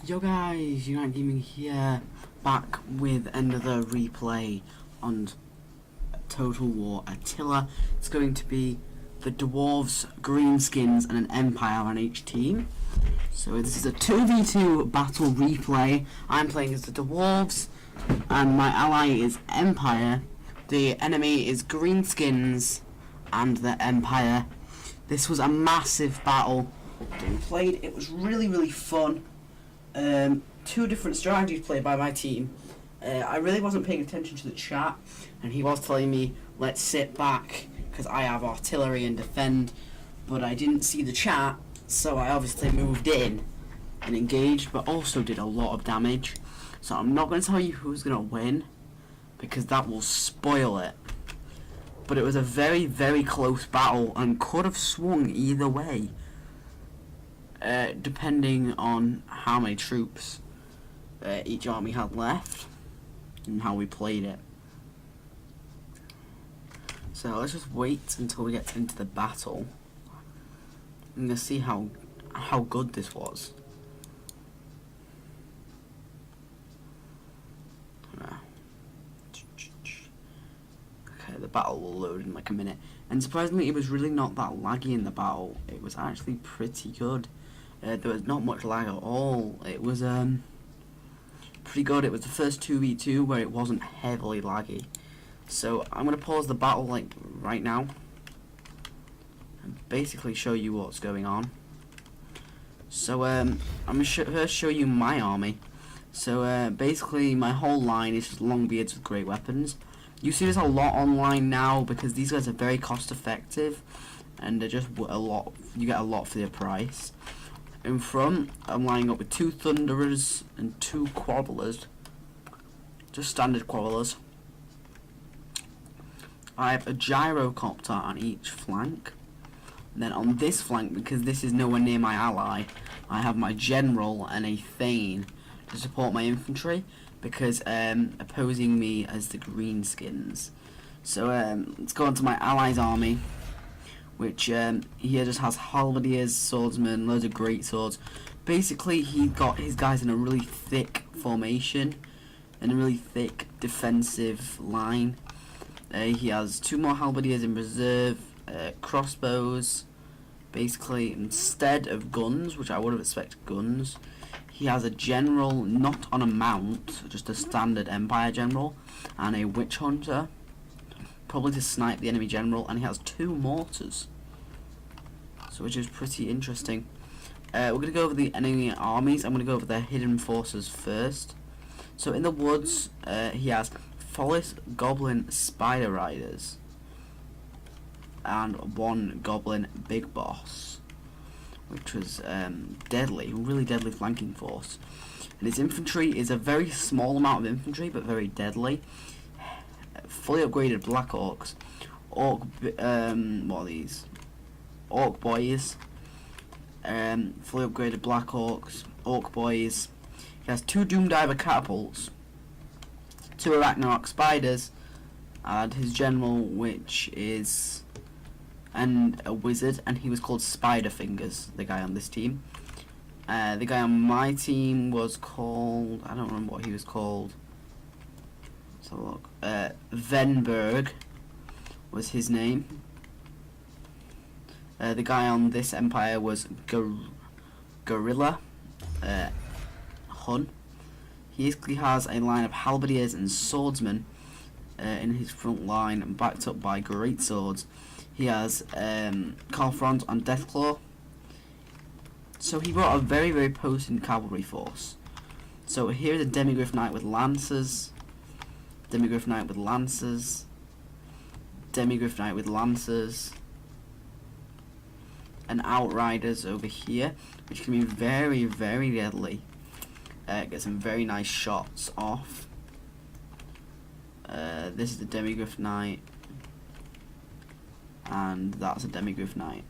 Yo guys, Unite Gaming here, back with another replay on Total War Attila. It's going to be the Dwarves, Greenskins and an Empire on each team. So this is a 2v2 battle replay. I'm playing as the Dwarves and my ally is Empire. The enemy is Greenskins and the Empire. This was a massive battle that we played. It was really fun. Two different strategies played by my team. I really wasn't paying attention to the chat, and he was telling me let's sit back because I have artillery and defend, but I didn't see the chat, so I obviously moved in and engaged, but also did a lot of damage. So I'm not going to tell you who's going to win because that will spoil it, but it was a very close battle and could have swung either way. Depending on how many troops each army had left and how we played it. So let's just wait until we get into the battle and let's see how good this was. Okay, the battle will load in like a minute, and surprisingly it was really not that laggy in the battle. It was actually pretty good. There was not much lag at all. It was pretty good. It was the first 2v2 where it wasn't heavily laggy. So I'm going to pause the battle like right now and basically show you what's going on. So I'm going to first show you my army. So basically my whole line is just Longbeards with great weapons. You see this a lot online now because these guys are very cost effective and they're just a lot. You get a lot for their price. In front, I'm lining up with 2 Thunderers and 2 Quarrelers. Just standard Quarrelers. I have a Gyrocopter on each flank. And then on this flank, because this is nowhere near my ally, I have my General and a Thane to support my infantry, because opposing me as the Greenskins. So let's go on to my allies' army, which here just has halberdiers, swordsmen, loads of great swords. Basically, he got his guys in a really thick formation, and a really thick defensive line. He has 2 more halberdiers in reserve, crossbows. Basically, instead of guns, which I would have expected guns, he has a general not on a mount, just a standard Empire general, and a witch hunter, probably to snipe the enemy general, and he has 2 mortars, so which is pretty interesting. We're going to go over the enemy armies. I'm going to go over their hidden forces first. So in the woods, he has Follis Goblin Spider Riders and 1 Goblin Big Boss, which was deadly, really deadly flanking force. And his infantry is a very small amount of infantry, but very deadly. Fully upgraded Black Orcs, what are these? Orc Boys, fully upgraded Black Orcs, Orc Boys. He has 2 Doomdiver Catapults, 2 Arachnarok Spiders, and his general, which is a wizard, and he was called Spiderfingers, the guy on this team. The guy on my team was called, I don't remember what he was called. Let's have a look. Venberg was his name. The guy on this empire was Gorilla Hun. He basically has a line of halberdiers and swordsmen in his front line, and backed up by great swords. He has Carlfront on Deathclaw. So he brought a very potent cavalry force. So here's a Demigryph Knight with Lancers, Demigryph Knight with Lancers, Demigryph Knight with Lancers, and Outriders over here, which can be very deadly. Get some very nice shots off. This is the Demigryph Knight, and that's a Demigryph Knight.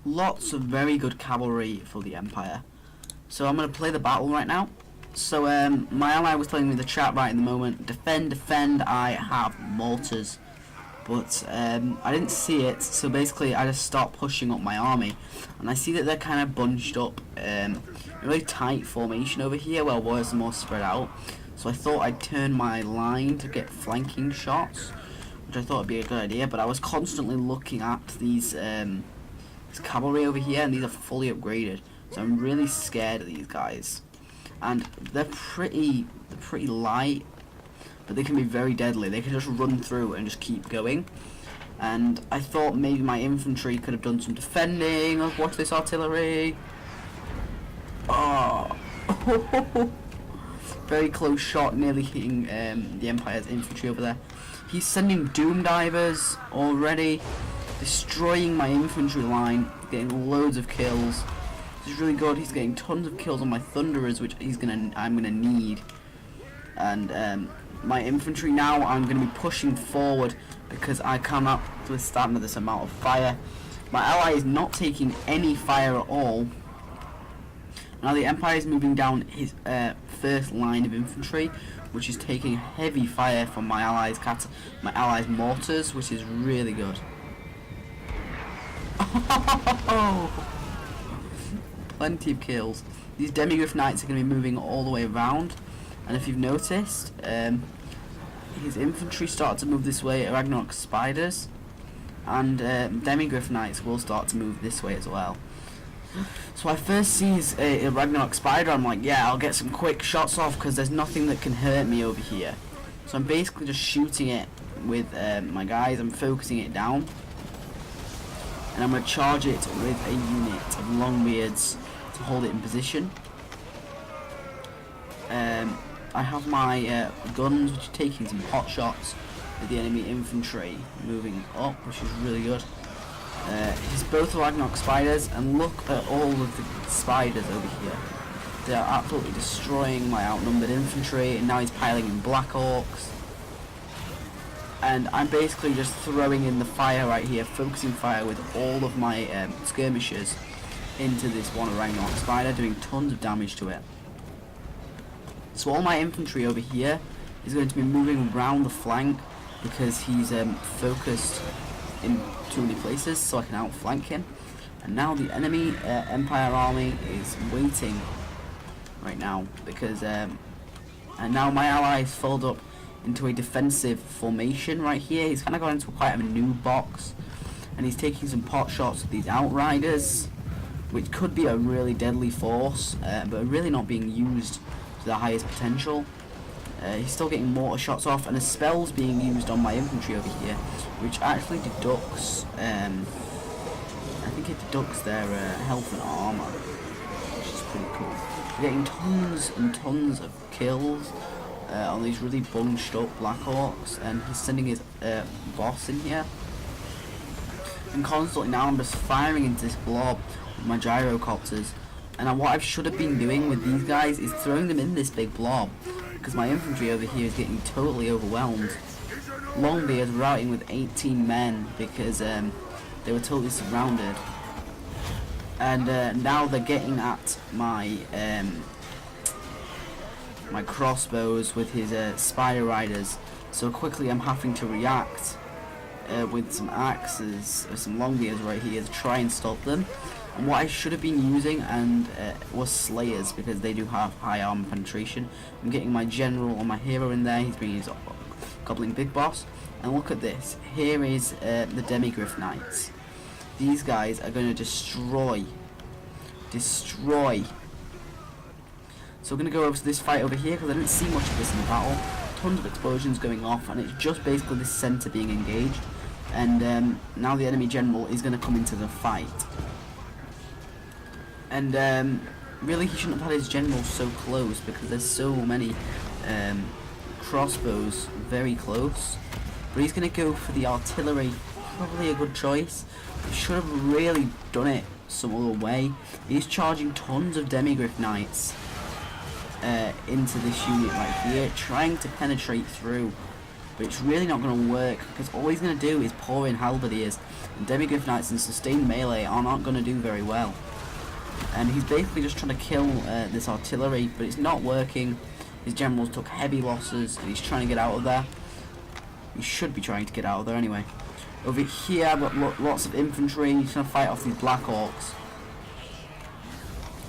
Lots of very good cavalry for the Empire. So I'm going to play the battle right now. So my ally was telling me in the chat right in the moment, defend, I have mortars. but I didn't see it, so basically I just stopped pushing up my army, and I see that they're kind of bunched up in a really tight formation over here, while warriors are more spread out. So I thought I'd turn my line to get flanking shots, which I thought would be a good idea, but I was constantly looking at these cavalry over here, and these are fully upgraded, so I'm really scared of these guys. And they're pretty light, but they can be very deadly. They can just run through and just keep going. And I thought maybe my infantry could have done some defending. Oh, watch this artillery. Oh. Very close shot, nearly hitting the Empire's infantry over there. He's sending doom divers already, destroying my infantry line, getting loads of kills. This is really good. He's getting tons of kills on my thunderers, which I'm gonna need. And my infantry now, I'm going to be pushing forward because I cannot withstand this amount of fire. My ally is not taking any fire at all. Now the Empire is moving down his first line of infantry, which is taking heavy fire from my allies' mortars, which is really good. Plenty of kills. These Demigryph Knights are going to be moving all the way around. And if you've noticed, his infantry start to move this way, Ragnarok Spiders, and Demigryph Knights will start to move this way as well. So I first see his Ragnarok Spider, I'm like, yeah, I'll get some quick shots off because there's nothing that can hurt me over here. So I'm basically just shooting it with my guys, I'm focusing it down, and I'm going to charge it with a unit of Longbeards to hold it in position. I have my guns, which are taking some pot shots with the enemy infantry moving up, which is really good. He's both Ragnarok Spiders, and look at all of the spiders over here. They are absolutely destroying my outnumbered infantry, and now he's piling in Black Orcs. And I'm basically just throwing in the fire right here, focusing fire with all of my skirmishers into this one Ragnarok Spider, doing tons of damage to it. So all my infantry over here is going to be moving around the flank because he's focused in too many places, so I can outflank him. And now the enemy Empire army is waiting right now because and now my ally is folded up into a defensive formation right here. He's kind of gone into quite a new box, and he's taking some pot shots with these Outriders, which could be a really deadly force, but really not being used to the highest potential. He's still getting mortar shots off, and a spell's being used on my infantry over here, which actually deducts, I think it deducts their health and armor, which is pretty cool. We're getting tons and tons of kills on these really bunched up Black Orcs, and he's sending his boss in here. And constantly now I'm just firing into this blob with my gyrocopters. And what I should have been doing with these guys is throwing them in this big blob, because my infantry over here is getting totally overwhelmed. Longbeard routing with 18 men because they were totally surrounded. And now they're getting at my my crossbows with his Spider Riders. So quickly I'm having to react with some axes or some Longbeards right here to try and stop them. And what I should have been using was Slayers, because they do have high armor penetration. I'm getting my general or my hero in there. He's bringing his Goblin Big Boss. And look at this. Here is the Demigryph Knights. These guys are going to destroy. So we're going to go over to this fight over here, because I didn't see much of this in the battle. Tons of explosions going off, and it's just basically this center being engaged. And now the enemy general is going to come into the fight. And really he shouldn't have had his general so close, because there's so many crossbows very close. But he's going to go for the artillery, probably a good choice. He should have really done it some other way. He's charging tons of Demigryph Knights into this unit right here, trying to penetrate through. But it's really not going to work, because all he's going to do is pour in Halberdiers, and Demigryph Knights and sustained melee are not going to do very well. And he's basically just trying to kill this artillery, but it's not working. His generals took heavy losses, and he's trying to get out of there. He should be trying to get out of there anyway. Over here, I've got lots of infantry. He's trying to fight off these Black Orcs.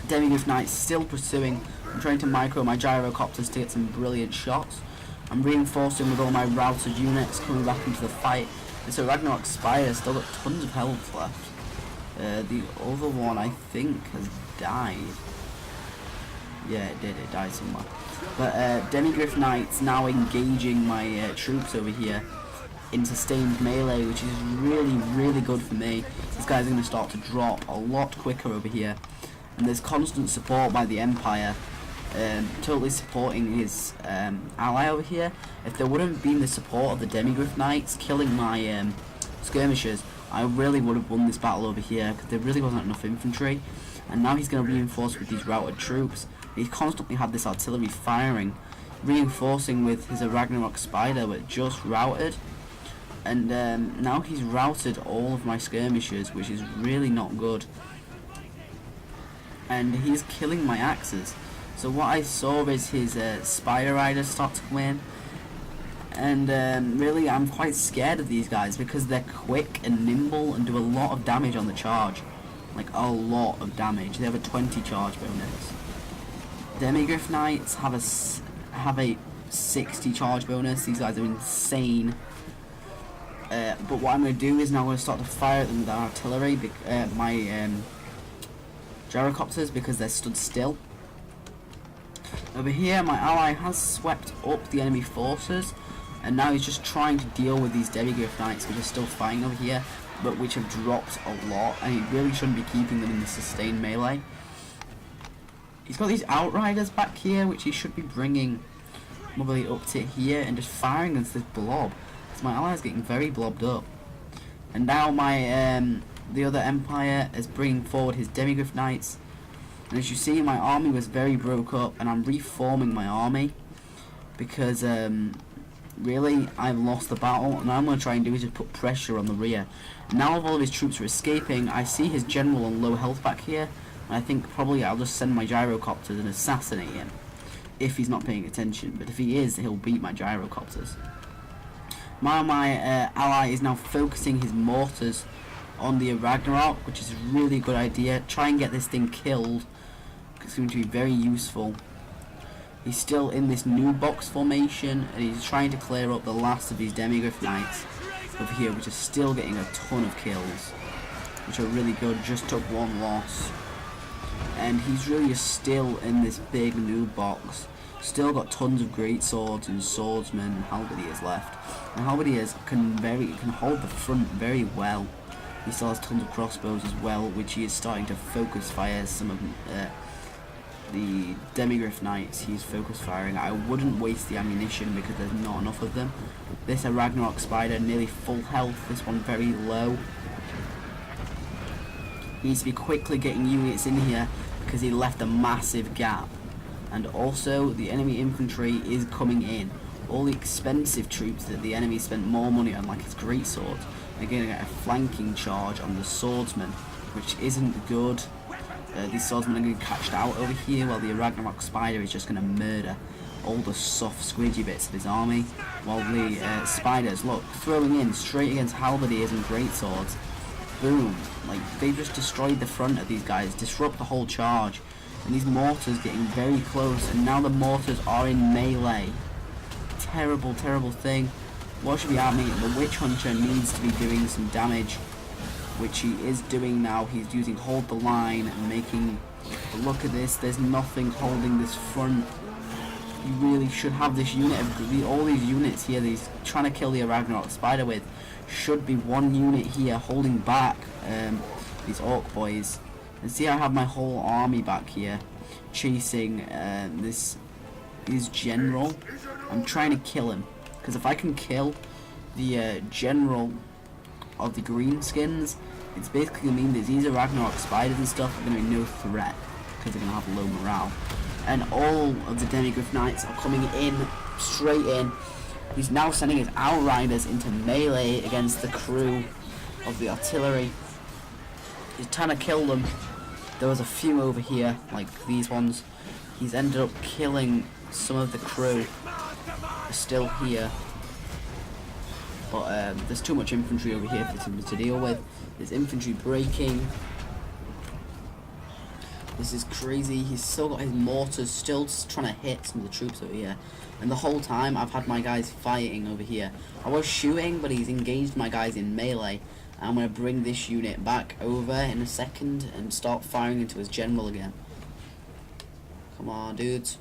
Demigryph Knights still pursuing. I'm trying to micro my gyrocopters to get some brilliant shots. I'm reinforcing with all my routed units coming back into the fight. This Ragnarok Spider still got tons of health left. The other one, I think, has died. Yeah, it did. It died somewhere. But Demigryph Knights now engaging my troops over here in sustained melee, which is really, really good for me. This guy's going to start to drop a lot quicker over here. And there's constant support by the Empire, totally supporting his ally over here. If there wouldn't have been the support of the Demigryph Knights killing my skirmishers, I really would have won this battle over here, because there really wasn't enough infantry. And now he's going to reinforce with these routed troops. He's constantly had this artillery firing, reinforcing with his Ragnarok Spider, but just routed. And now he's routed all of my skirmishers, which is really not good. And he's killing my axes. So what I saw is his Spider Riders start to come in. And really, I'm quite scared of these guys because they're quick and nimble and do a lot of damage on the charge. Like, a lot of damage. They have a 20 charge bonus. Demigryph Knights have a 60 charge bonus. These guys are insane. But what I'm going to do is now I'm going to start to fire at them with artillery, my gyrocopters, because they're stood still. Over here, my ally has swept up the enemy forces, and now he's just trying to deal with these Demigryph Knights, which are still fighting over here, but which have dropped a lot, and he really shouldn't be keeping them in the sustained melee. He's got these Outriders back here, which he should be bringing probably up to here and just firing against this blob. So my ally is getting very blobbed up. And now my the other Empire is bringing forward his Demigryph Knights. And as you see, my army was very broke up, and I'm reforming my army because really I've lost the battle, and what I'm going to try and do is just put pressure on the rear. And now all of his troops are escaping, I see his general on low health back here, and I think probably I'll just send my gyrocopters and assassinate him if he's not paying attention. But if he is, he'll beat my gyrocopters. My ally is now focusing his mortars on the Ragnarok, which is a really good idea. Try and get this thing killed. It's going to be very useful. He's still in this new box formation, and he's trying to clear up the last of these Demigryph Knights over here, which are still getting a ton of kills, which are really good. Just took one loss, and he's really just still in this big new box. Still got tons of great swords and swordsmen and halberdiers left. And halberdiers can hold the front very well. He still has tons of crossbows as well, which he is starting to focus fire some of the Demigryph Knights. He's focus firing. I wouldn't waste the ammunition because there's not enough of them. This Ragnarok Spider nearly full health, this one very low. He needs to be quickly getting units in here because he left a massive gap. And also the enemy infantry is coming in. All the expensive troops that the enemy spent more money on, like his great swords, are going to get a flanking charge on the swordsman, which isn't good. These swordsmen are going to get catched out over here, while the Ragnarok Spider is just going to murder all the soft squidgy bits of his army, while the spiders, look, throwing in straight against halberdiers and greatswords. Boom. Like, they just destroyed the front of these guys, disrupt the whole charge. And these mortars getting very close, and now the mortars are in melee. Terrible, terrible thing. What should be happening? The Witch Hunter needs to be doing some damage, which he is doing now. He's using Hold the Line and making... Look at this, there's nothing holding this front. You really should have this unit of... all these units here that he's trying to kill the Ragnarok Spider with should be one unit here holding back these Orc boys. And see, I have my whole army back here chasing his general. I'm trying to kill him, because if I can kill the general of the greenskins, it's basically going to mean that these Ragnarok Spiders and stuff are going to be no threat, because they're going to have low morale. And all of the Demigryph Knights are coming in, straight in. He's now sending his Outriders into melee against the crew of the artillery. He's trying to kill them. There was a few over here, like these ones. He's ended up killing some of the crew. They're still here. but there's too much infantry over here for him to deal with. There's infantry breaking. This is crazy. He's still got his mortars, still trying to hit some of the troops over here. And the whole time I've had my guys fighting over here. I was shooting, but he's engaged my guys in melee. I'm going to bring this unit back over in a second and start firing into his general again. Come on, dudes.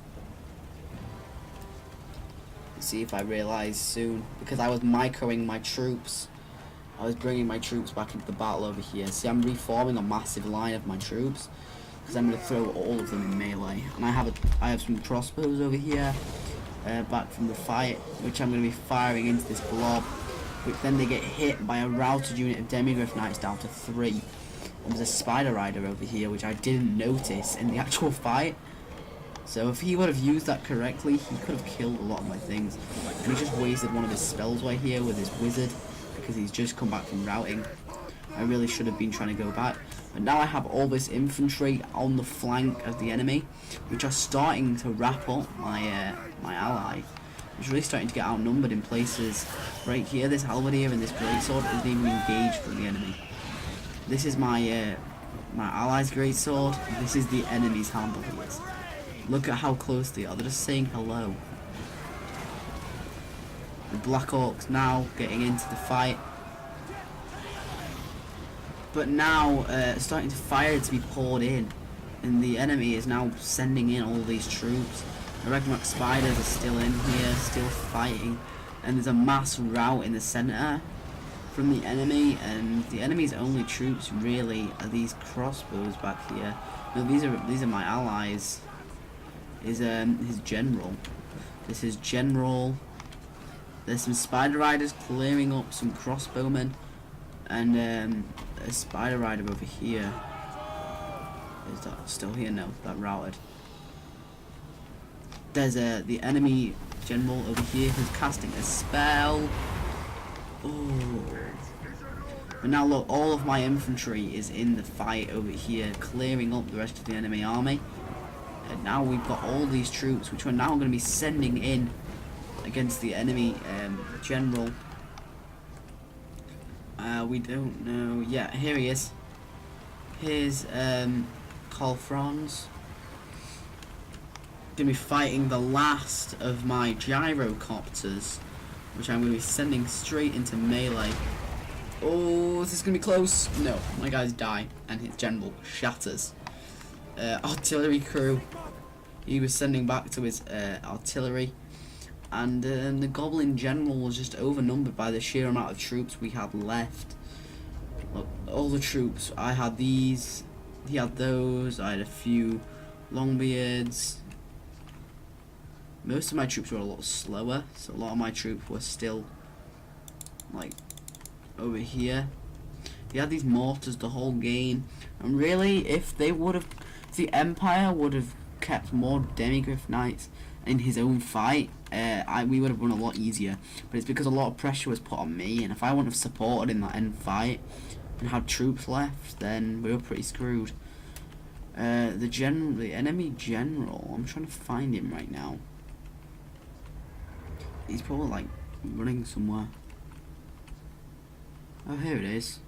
Let's see if I realise soon. Because I was microing my troops. I was bringing my troops back into the battle over here. See, I'm reforming a massive line of my troops. Because I'm going to throw all of them in melee. And I have some crossbows over here. Back from the fight. Which I'm going to be firing into this blob. Which then they get hit by a routed unit of Demigryph Knights down to 3. And there's a Spider Rider over here, which I didn't notice in the actual fight. So if he would have used that correctly, he could have killed a lot of my things. And he just wasted one of his spells right here with his wizard, because he's just come back from routing. I really should have been trying to go back. But now I have all this infantry on the flank of the enemy, which are starting to wrap up my my ally. He's really starting to get outnumbered in places. Right here, this halberdier and this greatsword isn't even engaged from the enemy. This is my my ally's greatsword. This is the enemy's halberdiers. Look at how close they are. They're just saying hello. The Black Orcs now getting into the fight. But now starting to fire to be poured in. And the enemy is now sending in all these troops. The Ragnarok Spiders are still in here, still fighting. And there's a mass rout in the centre from the enemy. And the enemy's only troops really are these crossbows back here. No, these are my allies. Is his general. This is general. There's some Spider Riders clearing up some crossbowmen. And a Spider Rider over here. Is that still here? No, that routed. There's the enemy general over here who's casting a spell. Oh. But now look, all of my infantry is in the fight over here, clearing up the rest of the enemy army. And now we've got all these troops, which we're now going to be sending in against the enemy general. We don't know. Yeah, here he is. Here's Karl Franz. Gonna be fighting the last of my gyrocopters, which I'm gonna be sending straight into melee. Oh, is this gonna be close? No, my guys die, and his general shatters. Artillery crew. He was sending back to his artillery. And the Goblin General was just overnumbered by the sheer amount of troops we had left. Look, all the troops. I had these. He had those. I had a few Longbeards. Most of my troops were a lot slower. So a lot of my troops were still, like, over here. He had these mortars the whole game. And really, if the Empire would have kept more Demigryph Knights in his own fight, we would have won a lot easier. But it's because a lot of pressure was put on me, and if I wouldn't have supported in that end fight and had troops left, then we were pretty screwed. The enemy general, I'm trying to find him right now. He's probably like running somewhere. Oh, here it is.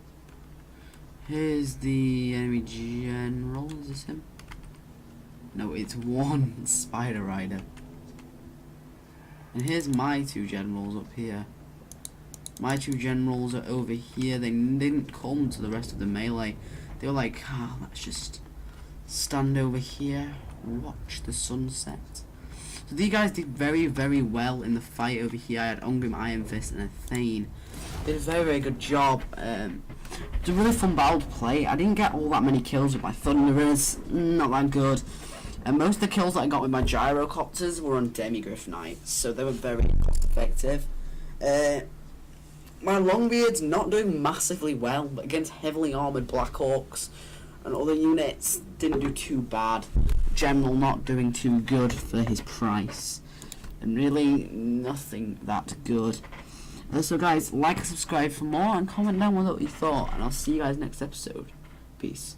Here's the enemy general. Is this him? No, it's one Spider Rider. And here's my two generals up here. My two generals are over here. They didn't come to the rest of the melee. They were like, let's just stand over here, watch the sunset. So these guys did very, very well in the fight over here. I had Ungrim, Iron Fist, and a Thane. Did a very, very good job. It's a really fun battle to play. I didn't get all that many kills with my Thunderers. Not that good. And most of the kills that I got with my Gyrocopters were on Demigryph Knights, so they were very cost effective. My Longbeard's not doing massively well, but against heavily armoured Black Orcs and other units, didn't do too bad. General not doing too good for his price. And really, nothing that good. So guys, like and subscribe for more, and comment down below what you thought, and I'll see you guys next episode. Peace.